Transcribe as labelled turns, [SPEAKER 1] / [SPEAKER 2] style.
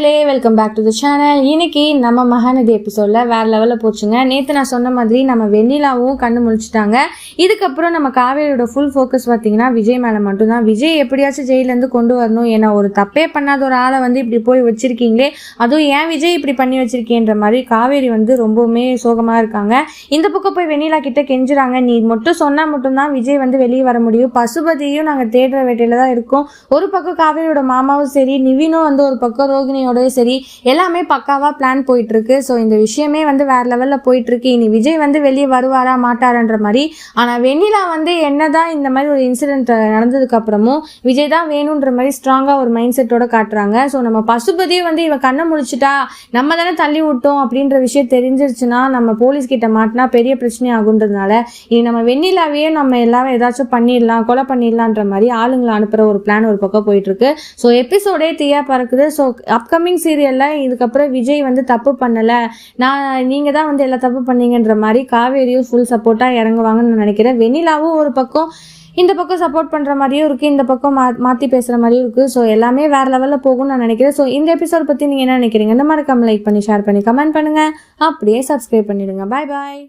[SPEAKER 1] Welcome back to the channel. இன்னைக்கு நம்ம மகாநதி எபிசோட்ல வேற லெவலில் போச்சுங்க. நேற்று நான் சொன்ன மாதிரி நம்ம வெண்ணிலாவும் கண்ணு முழிச்சிட்டாங்க. இதுக்கப்புறம் நம்ம காவேரியோட ஃபுல் ஃபோக்கஸ் பார்த்தீங்கன்னா விஜய் மேலே மட்டும்தான். விஜய் எப்படியாச்சும் ஜெயிலேருந்து கொண்டு வரணும். ஏன்னா ஒரு தப்பே பண்ணாத ஒரு ஆளை இப்படி போய் வச்சிருக்கீங்களே, அதுவும் ஏன் விஜய் இப்படி பண்ணி வச்சிருக்கேன்ற மாதிரி காவேரி ரொம்பவுமே சோகமாக இருக்காங்க. இந்த பக்கம் போய் வெண்ணிலா கிட்ட கெஞ்சுறாங்க, நீ மட்டும் சொன்னால் மட்டும்தான் விஜய் வெளியே வர முடியும். பசுபதியும் நாங்கள் தேடுற வேட்டையில தான் இருக்கோம். ஒரு பக்கம் காவேரியோட மாமாவும் சரி, நிவினும் ஒரு பக்கம் ரோகிணி சரி, எல்லாமே பக்காவா பிளான் போயிட்டு இருக்கு. ஸோ இந்த விஷயமே வேற லெவல்ல போயிட்டு இருக்கு. இனி விஜய் வெளியே வருவாரா மாட்டாரன்ற மாதிரி. ஆனா வெண்ணிலா என்னதான் இந்த மாதிரி ஒரு இன்சிடென்ட் நடந்ததுக்கு அப்புறமும் விஜய் தான் வேணும்ன்ற மாதிரி ஸ்ட்ராங்கா ஒரு மைண்ட் செட்டோட காட்டுறாங்க. ஸோ நம்ம பசுபதியும் இவ கண்ணை முடிச்சுட்டா, நம்ம தானே தள்ளி விட்டோம் அப்படின்ற விஷயம் தெரிஞ்சிருச்சுன்னா நம்ம போலீஸ் கிட்ட மாட்டினா பெரிய பிரச்சனை ஆகுன்றதுனால இனி நம்ம வெண்ணிலாவையே நம்ம எல்லாரும் ஏதாச்சும் பண்ணிடலாம், கொலை பண்ணிடலான்ற மாதிரி ஆளுங்களை அனுப்புற ஒரு பிளான் ஒரு பக்கம் போயிட்டு இருக்கு. ஸோ எபிசோடே தீயா பறக்குது. ஸோ அப்கமிங் சீரியல்ல இதுக்கப்புறம் விஜய் தப்பு பண்ணல, நீங்க தான் எல்லா தப்பு பண்ணீங்கன்ற மாதிரி காவேரியும் ஃபுல் சப்போர்ட்டா இறங்குவாங்கன்னு நான் நினைக்கிறேன். வெண்ணிலாவும் ஒரு பக்கம் இந்த பக்கம் சப்போர்ட் பண்ற மாதிரியும் இருக்கு, இந்த பக்கம் மாத்தி பேசுற மாதிரியும் இருக்கு. ஸோ எல்லாமே வேற லெவல்ல போகும்னு நான் நினைக்கிறேன். ஸோ இந்த எபிசோட் பத்தி நீங்க என்ன நினைக்கிறீங்க? இந்த மாதிரி லைக் பண்ணி ஷேர் பண்ணி கமெண்ட் பண்ணுங்க. அப்படியே சப்ஸ்கிரைப் பண்ணிடுங்க. பாய் பாய்.